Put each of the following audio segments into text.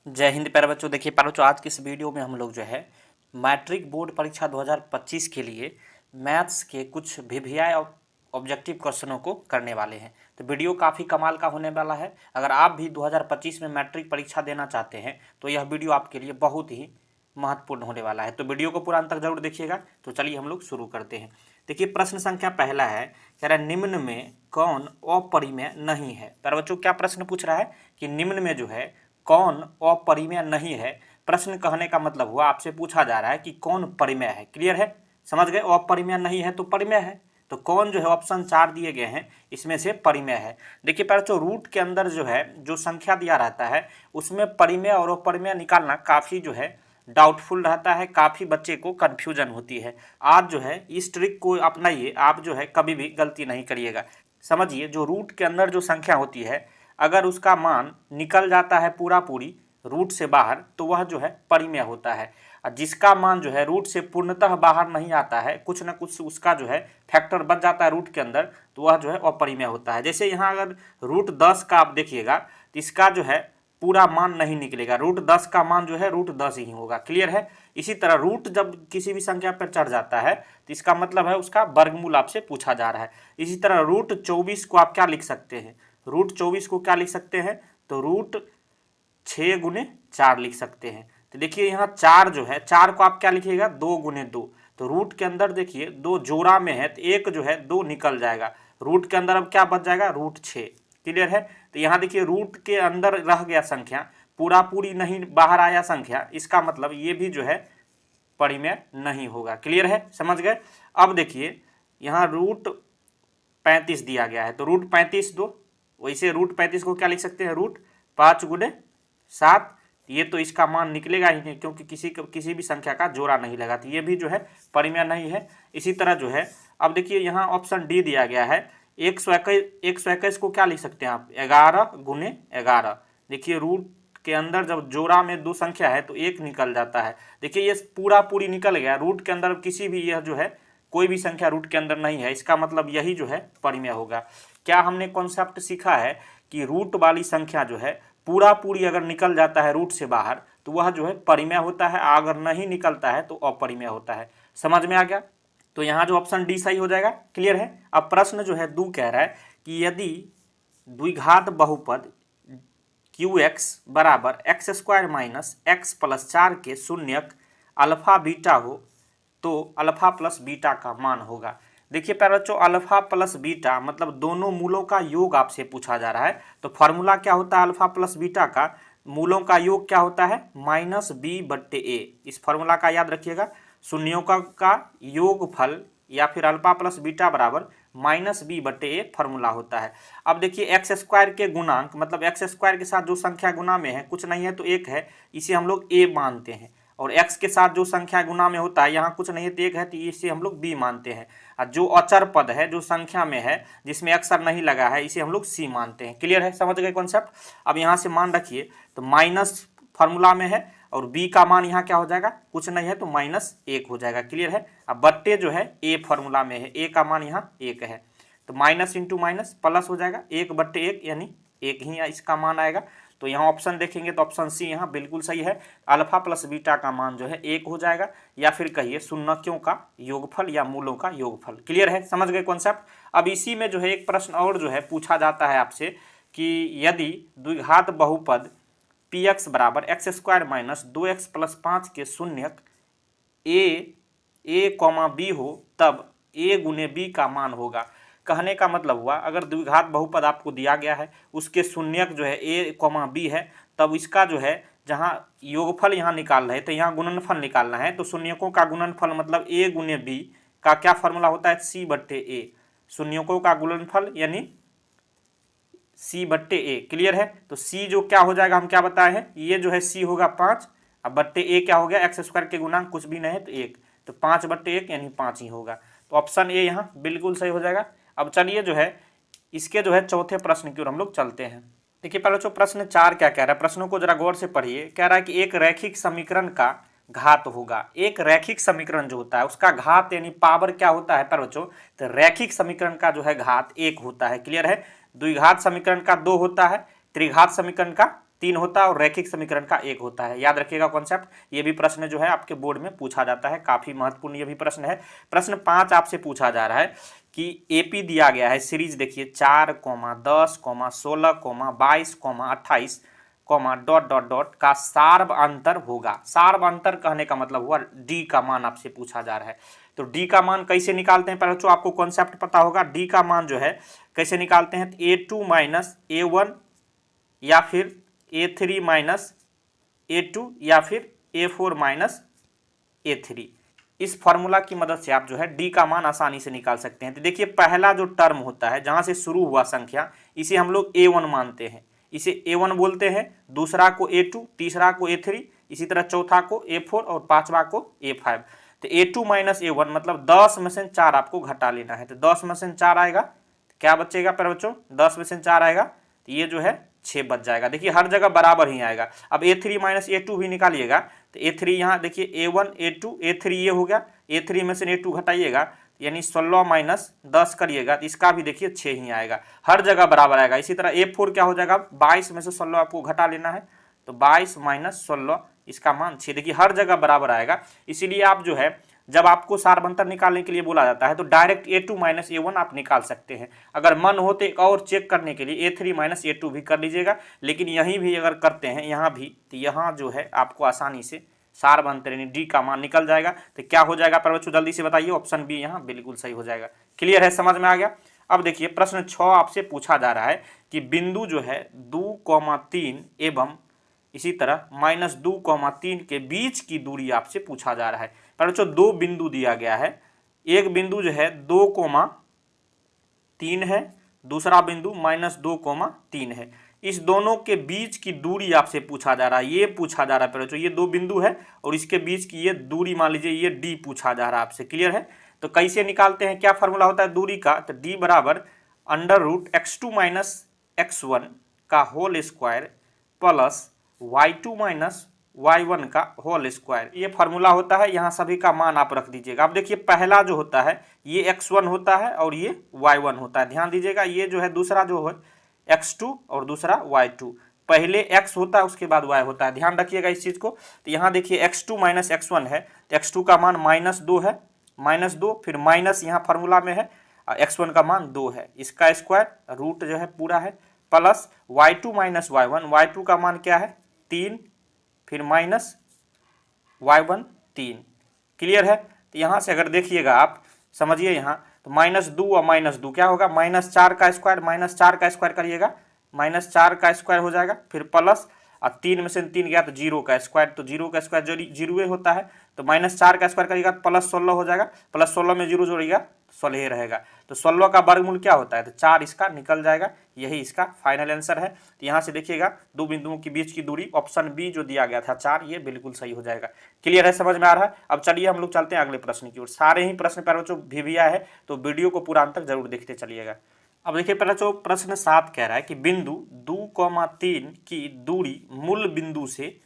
जय हिंद प्यारे बच्चों। देखिए प्यारे बच्चों, आज की इस वीडियो में हम लोग जो है मैट्रिक बोर्ड परीक्षा 2025 के लिए मैथ्स के कुछ वीवीआई ऑब्जेक्टिव क्वेश्चनों को करने वाले हैं। तो वीडियो काफ़ी कमाल का होने वाला है। अगर आप भी 2025 में मैट्रिक परीक्षा देना चाहते हैं तो यह वीडियो आपके लिए बहुत ही महत्वपूर्ण होने वाला है। तो वीडियो को पूरा अंत तक जरूर देखिएगा। तो चलिए हम लोग शुरू करते हैं। देखिए प्रश्न संख्या पहला है, कह रहा है निम्न में कौन अपरिमेय नहीं है। प्यारे बच्चों, क्या प्रश्न पूछ रहा है कि निम्न में जो है कौन अपरिमेय नहीं है। प्रश्न कहने का मतलब हुआ आपसे पूछा जा रहा है कि कौन परिमेय है। क्लियर है, समझ गए। अपरिमेय नहीं है तो परिमेय है। तो कौन जो है ऑप्शन 4 दिए गए हैं इसमें से परिमेय है। देखिए बच्चों, रूट के अंदर जो है जो संख्या दिया रहता है उसमें परिमेय और अपरिमेय निकालना काफ़ी जो है डाउटफुल रहता है, काफ़ी बच्चे को कन्फ्यूजन होती है। आज जो है इस ट्रिक को अपनाइए, आप जो है कभी भी गलती नहीं करिएगा। समझिए, जो रूट के अंदर जो संख्या होती है अगर उसका मान निकल जाता है पूरा पूरी रूट से बाहर तो वह जो है परिमेय होता है। और जिसका मान जो है रूट से पूर्णतः बाहर नहीं आता है, कुछ ना कुछ उसका जो है फैक्टर बच जाता है रूट के अंदर, तो वह जो है अपरिमेय होता है। जैसे यहाँ अगर रूट 10 का आप देखिएगा तो इसका जो है पूरा मान नहीं निकलेगा। रूट 10 का मान जो है रूट 10 ही होगा। क्लियर है। इसी तरह रूट जब किसी भी संख्या पर चढ़ जाता है तो इसका मतलब है उसका वर्गमूल आपसे पूछा जा रहा है। इसी तरह रूट 24 को आप क्या लिख सकते हैं, रूट 24 को क्या लिख सकते हैं, तो रूट 6 गुने 4 लिख सकते हैं। तो देखिए यहाँ 4 जो है, 4 को आप क्या लिखिएगा, 2 गुने 2। तो रूट के अंदर देखिए 2 जोड़ा में है तो एक जो है 2 निकल जाएगा। रूट के अंदर अब क्या बच जाएगा, रूट 6। क्लियर है। तो यहाँ देखिए रूट के अंदर रह गया संख्या, पूरा पूरी नहीं बाहर आया संख्या, इसका मतलब ये भी जो है परिमेय नहीं होगा। क्लियर है, समझ गए। अब देखिए यहाँ रूट 35 दिया गया है तो रूट 35 दो, वैसे रूट 35 को क्या लिख सकते हैं, रूट 5 गुने 7। ये तो इसका मान निकलेगा ही नहीं क्योंकि किसी भी संख्या का जोड़ा नहीं लगा, तो ये भी जो है परिमेय नहीं है। इसी तरह जो है अब देखिए यहाँ ऑप्शन डी दिया गया है 121 को क्या लिख सकते हैं आप, 11 गुने 11। देखिए रूट के अंदर जब जोड़ा में दो संख्या है तो एक निकल जाता है। देखिए ये पूरा पूरी निकल गया, रूट के अंदर किसी भी यह जो है कोई भी संख्या रूट के अंदर नहीं है, इसका मतलब यही जो है परिमेय होगा। क्या हमने कॉन्सेप्ट सीखा है कि रूट वाली संख्या जो है पूरा पूरी अगर निकल जाता है रूट से बाहर तो वह जो है परिमेय होता है, अगर नहीं निकलता है तो अपरिमेय होता है। समझ में आ गया। तो यहाँ जो ऑप्शन डी सही हो जाएगा। क्लियर है। अब प्रश्न जो है दो कह रहा है कि यदि द्विघात बहुपद QX बराबर x² माइनस x प्लस 4 के शून्यक अल्फा बीटा हो तो अल्फा प्लस बीटा का मान होगा। देखिए प्यारे बच्चों, अल्फा प्लस बीटा मतलब दोनों मूलों का योग आपसे पूछा जा रहा है। तो फॉर्मूला क्या होता है अल्फा प्लस बीटा का, मूलों का योग क्या होता है, -b/a। इस फॉर्मूला का याद रखिएगा। शून्यों का योगफल या फिर अल्फा प्लस बीटा बराबर -b/a फॉर्मूला होता है। अब देखिए x² के गुणांक मतलब x² के साथ जो संख्या गुना में है कुछ नहीं है तो एक है, इसे हम लोग a मानते हैं। और x के साथ जो संख्या गुना में होता है यहाँ कुछ नहीं है तो एक है, तो इसे हम लोग b मानते हैं। और जो अचर पद है जो संख्या में है जिसमें अक्षर नहीं लगा है इसे हम लोग c मानते हैं। क्लियर है, समझ गए कॉन्सेप्ट। अब यहाँ से मान रखिए तो माइनस फार्मूला में है और b का मान यहाँ क्या हो जाएगा, कुछ नहीं है तो -1 हो जाएगा। क्लियर है। अब बट्टे जो है a फार्मूला में है, a का मान यहाँ 1 है तो माइनस इंटू माइनस प्लस हो जाएगा, 1/1 यानी 1 ही इसका मान आएगा। तो यहाँ ऑप्शन देखेंगे तो ऑप्शन सी यहाँ बिल्कुल सही है। अल्फा प्लस बीटा का मान जो है 1 हो जाएगा, या फिर कहिए शून्यकों का योगफल या मूलों का योगफल। क्लियर है, समझ गए कॉन्सेप्ट। अब इसी में जो है एक प्रश्न और जो है पूछा जाता है आपसे कि यदि द्विघात बहुपद px बराबर x² माइनस 2x प्लस 5 के शून्यक a, b हो तब a गुने b का मान होगा। कहने का मतलब हुआ अगर द्विघात बहुपद आपको दिया गया है उसके शून्यक जो है a, b है, तब इसका जो है जहाँ योगफल यहाँ निकाल रहे तो यहाँ गुणनफल निकालना है। तो शून्यकों का गुणनफल मतलब a गुने b का क्या फॉर्मूला होता है, c/a। शून्यकों का गुणनफल यानी c/a। क्लियर है। तो c जो क्या हो जाएगा, हम क्या बताए हैं, ये जो है c होगा 5, अब बट्टे a क्या हो गया, x² के गुणांक कुछ भी नहीं है तो 1, तो 5/1 यानी 5 ही होगा। तो ऑप्शन ए यहाँ बिल्कुल सही हो जाएगा। अब चलिए जो है इसके जो है चौथे प्रश्न की ओर हम लोग चलते हैं। देखिए पहले जो प्रश्न 4 क्या कह रहा है, प्रश्नों को जरा गौर से पढ़िए। कह रहा है कि एक रैखिक समीकरण का घात होगा। एक रैखिक समीकरण जो होता है उसका घात यानी पावर क्या होता है पर बच्चों, तो रैखिक समीकरण का जो है घात 1 होता है। क्लियर है। द्विघात समीकरण का 2 होता है, त्रिघात समीकरण का 3 होता है और रैखिक समीकरण का 1 होता है। याद रखिएगा कॉन्सेप्ट। ये भी प्रश्न जो है आपके बोर्ड में पूछा जाता है, काफी महत्वपूर्ण ये भी प्रश्न है। प्रश्न 5 आपसे पूछा जा रहा है कि एपी दिया गया है सीरीज, देखिए 4, 10, 16, 22, 28, डॉट डॉट डॉट का सार्व अंतर होगा। सार्व अंतर कहने का मतलब हुआ डी का मान आपसे पूछा जा रहा है। तो डी का मान कैसे निकालते हैं पहले तो आपको कॉन्सेप्ट पता होगा। डी का मान जो है कैसे निकालते हैं, A2 माइनस A1 या फिर A3 माइनस A2 या फिर A4 माइनस A3। इस फॉर्मूला की मदद से आप जो है डी का मान आसानी से निकाल सकते हैं। तो देखिए पहला जो टर्म होता है जहां से शुरू हुआ संख्या, इसे हम लोग A1 मानते हैं, इसे A1 बोलते हैं। दूसरा को A2, तीसरा को A3, इसी तरह चौथा को A4 और पांचवा को A5। तो A2 माइनस A1 मतलब 10 में से 4 आपको घटा लेना है। तो 10 में से 4 आएगा, क्या बचेगा पर बच्चों, 10 में से 4 आएगा तो ये जो है 6 बच जाएगा। देखिए हर जगह बराबर ही आएगा। अब A3 माइनस A2 भी निकालिएगा तो A3 यहाँ देखिए A1 A2 A3 ये हो गया, A3 में से A2 घटाइएगा यानी 16 माइनस 10 करिएगा तो इसका भी देखिए 6 ही आएगा, हर जगह बराबर आएगा। इसी तरह A4 क्या हो जाएगा, 22 में से 16 आपको घटा लेना है तो 22 माइनस 16 इसका मान 6। देखिए हर जगह बराबर आएगा। इसीलिए आप जो है जब आपको सार्व अंतर निकालने के लिए बोला जाता है तो डायरेक्ट A2 माइनस A1 आप निकाल सकते हैं। अगर मन हो तो एक और चेक करने के लिए A3 माइनस A2 भी कर लीजिएगा, लेकिन यहीं भी अगर करते हैं यहाँ भी तो यहाँ जो है आपको आसानी से सार्व अंतर यानी डी का मान निकल जाएगा। तो क्या हो जाएगा पर बच्चों जल्दी से बताइए, ऑप्शन बी यहाँ बिल्कुल सही हो जाएगा। क्लियर है, समझ में आ गया। अब देखिए प्रश्न 6 आपसे पूछा जा रहा है कि बिंदु जो है 2,3 एवं इसी तरह -2,3 के बीच की दूरी आपसे पूछा जा रहा है। पर बच्चों दो बिंदु दिया गया है, एक बिंदु जो है 2,3 है, दूसरा बिंदु -2,3 है। इस दोनों के बीच की दूरी आपसे पूछा जा रहा है, ये पूछा जा रहा है। पर बच्चों ये दो बिंदु है और इसके बीच की ये दूरी मान लीजिए ये डी पूछा जा रहा है आपसे। क्लियर है, तो कैसे निकालते हैं, क्या फॉर्मूला होता है दूरी का, तो डी बराबर √x2 माइनस x1 का whole square plus y2 minus y1 का होल स्क्वायर, ये फार्मूला होता है। यहाँ सभी का मान आप रख दीजिएगा। अब देखिए पहला जो होता है ये x1 होता है और ये y1 होता है, ध्यान दीजिएगा। ये जो है दूसरा जो है x2 और दूसरा y2, पहले x होता है उसके बाद y होता है, ध्यान रखिएगा इस चीज को। तो यहाँ देखिए x2 माइनस x1 है तो x2 का मान -2 है, -2 फिर माइनस यहाँ फार्मूला में है x1 का मान 2 है, इसका स्क्वायर रूट जो है पूरा है plus y2 minus y1, y2 का मान क्या है 3 फिर माइनस y1 3। क्लियर है, तो यहाँ से अगर देखिएगा आप समझिए यहाँ तो -2 और -2 क्या होगा, -4 का स्क्वायर, -4 का स्क्वायर करिएगा -4 का स्क्वायर हो जाएगा, फिर प्लस और 3 में से 3 गया तो 0 का स्क्वायर, तो 0 का स्क्वायर जीरो होता है तो -4 का स्क्वायर करिएगा प्लस 16 हो जाएगा, प्लस 16 में 0 जोड़िएगा 16 रहेगा। तो 16 का वर्गमूल क्या होता है, तो 4 इसका निकल जाएगा, यही इसका फाइनल आंसर है। तो यहाँ से देखिएगा दो बिंदुओं के बीच की दूरी ऑप्शन बी जो दिया गया था 4, ये बिल्कुल सही हो जाएगा। क्लियर है, समझ में आ रहा है। अब चलिए हम लोग चलते हैं अगले प्रश्न की ओर। सारे ही प्रश्न पर बच्चों भी आया है तो वीडियो को पूरा अंत तक जरूर देखते चलिएगा। अब देखिए पहले जो प्रश्न 7 कह रहा है कि बिंदु 2,3 की दूरी मूल बिंदु से,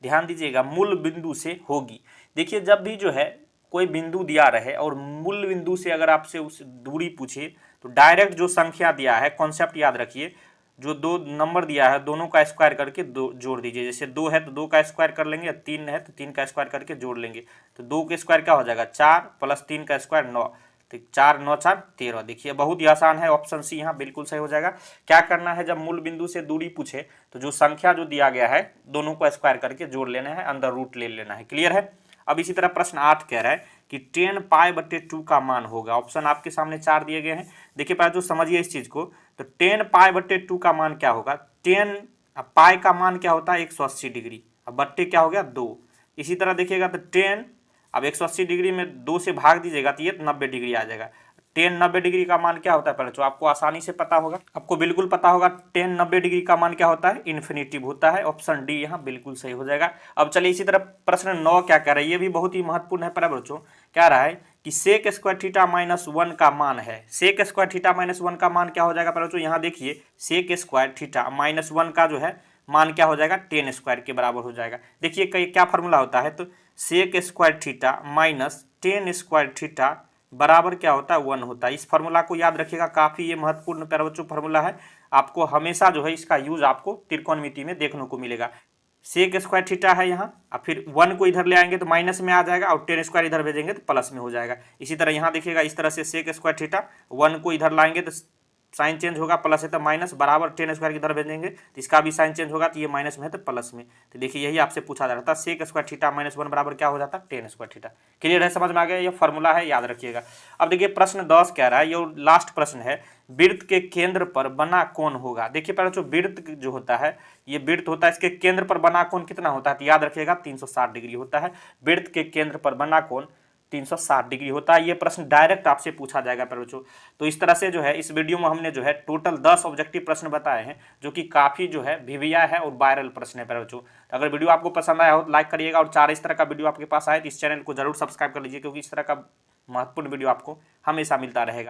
ध्यान दीजिएगा मूल बिंदु से होगी। देखिए जब भी जो है कोई बिंदु दिया रहे और मूल बिंदु से अगर आपसे उस दूरी पूछे तो डायरेक्ट जो संख्या दिया है, कॉन्सेप्ट याद रखिए, जो दो नंबर दिया है दोनों का स्क्वायर करके जोड़ दीजिए। जैसे 2 है तो 2 का स्क्वायर कर लेंगे, 3 है तो 3 का स्क्वायर करके जोड़ लेंगे। तो 2 के स्क्वायर क्या हो जाएगा 4 प्लस 3 का स्क्वायर 9, तो 4 9 4 13। देखिए बहुत ही आसान है, ऑप्शन सी यहाँ बिल्कुल सही हो जाएगा। क्या करना है, जब मूल बिंदु से दूरी पूछे तो जो संख्या जो दिया गया है दोनों को स्क्वायर करके जोड़ लेना है, अंदर रूट ले लेना है। क्लियर है। अब इसी तरह प्रश्न 8 कह रहा है कि 10 π/2 का मान होगा। ऑप्शन आपके सामने 4 दिए गए हैं। देखिए पहले तो समझिए इस चीज को, तो 10 π/2 का मान क्या होगा, 10 पाई का मान क्या होता है 180 डिग्री, अब बट्टे क्या हो गया 2। इसी तरह देखिएगा तो 10 अब 180 डिग्री में 2 से भाग दीजिएगा तो ये 90 डिग्री आ जाएगा। 10 90 डिग्री का मान क्या होता है पहले तो आपको आसानी से पता होगा, आपको बिल्कुल पता होगा 10 90 डिग्री का मान क्या होता है, इन्फिनिटिव होता है। ऑप्शन डी यहाँ बिल्कुल सही हो जाएगा। अब चलिए इसी तरह प्रश्न 9 क्या कह रहा है, ये भी बहुत ही महत्वपूर्ण है पर बच्चों। कह रहा है कि सेक स्क्वायर थीटा -1 का मान है। सेक स्क्वायर थीटा -1 का मान क्या हो जाएगा पर बच्चों, यहाँ देखिए सेक स्क्वायर थीटा -1 का जो है मान क्या हो जाएगा 10 स्क्वायर के बराबर हो जाएगा। देखिए क्या फॉर्मूला होता है, तो sec square theta -10 square theta बराबर क्या होता है 1 होता है। इस फार्मूला को याद रखिएगा, काफी ये महत्वपूर्ण प्यारे बच्चों फार्मूला है। आपको हमेशा जो है इसका यूज आपको त्रिकोणमिति में देखने को मिलेगा। सेक स्क्वायर थीटा है यहाँ, अब फिर 1 को इधर ले आएंगे तो माइनस में आ जाएगा और टेन स्क्वायर इधर भेजेंगे तो प्लस में हो जाएगा। इसी तरह यहाँ देखिएगा इस तरह से सेक स्क्वायर थीटा 1 को इधर लाएंगे तो साइन चेंज होगा, प्लस है तो माइनस, बराबर टेन स्क्वायर की इधर भेजेंगे तो इसका भी साइन चेंज होगा, तो ये माइनस में है तो प्लस में। तो देखिए यही आपसे पूछा जा रहा था, सेक स्क्वायर थीटा -1 बराबर क्या हो जाता है, टेन स्क्वायर थीटा। क्लियर है, समझ में आ गया, ये फॉर्मूला है, याद रखिएगा। अब देखिए प्रश्न 10 कह रहा है, ये लास्ट प्रश्न है, वृत्त के केंद्र पर बना कोण होगा। देखिए पहले जो वृत्त जो होता है, ये वृत्त होता है, इसके केंद्र पर बना कोण कितना होता है, तो याद रखिएगा 360 डिग्री होता है। वृत्त के केंद्र पर बना कोण 360 डिग्री होता है। ये प्रश्न डायरेक्ट आपसे पूछा जाएगा बच्चों। तो इस तरह से जो है इस वीडियो में हमने जो है टोटल 10 ऑब्जेक्टिव प्रश्न बताए हैं, जो कि काफ़ी जो है वीवीआई है और वायरल प्रश्न है बच्चों। अगर वीडियो आपको पसंद आया हो तो लाइक करिएगा, और 4 इस तरह का वीडियो आपके पास आए तो इस चैनल को जरूर सब्सक्राइब कर लीजिए, क्योंकि इस तरह का महत्वपूर्ण वीडियो आपको हमेशा मिलता रहेगा।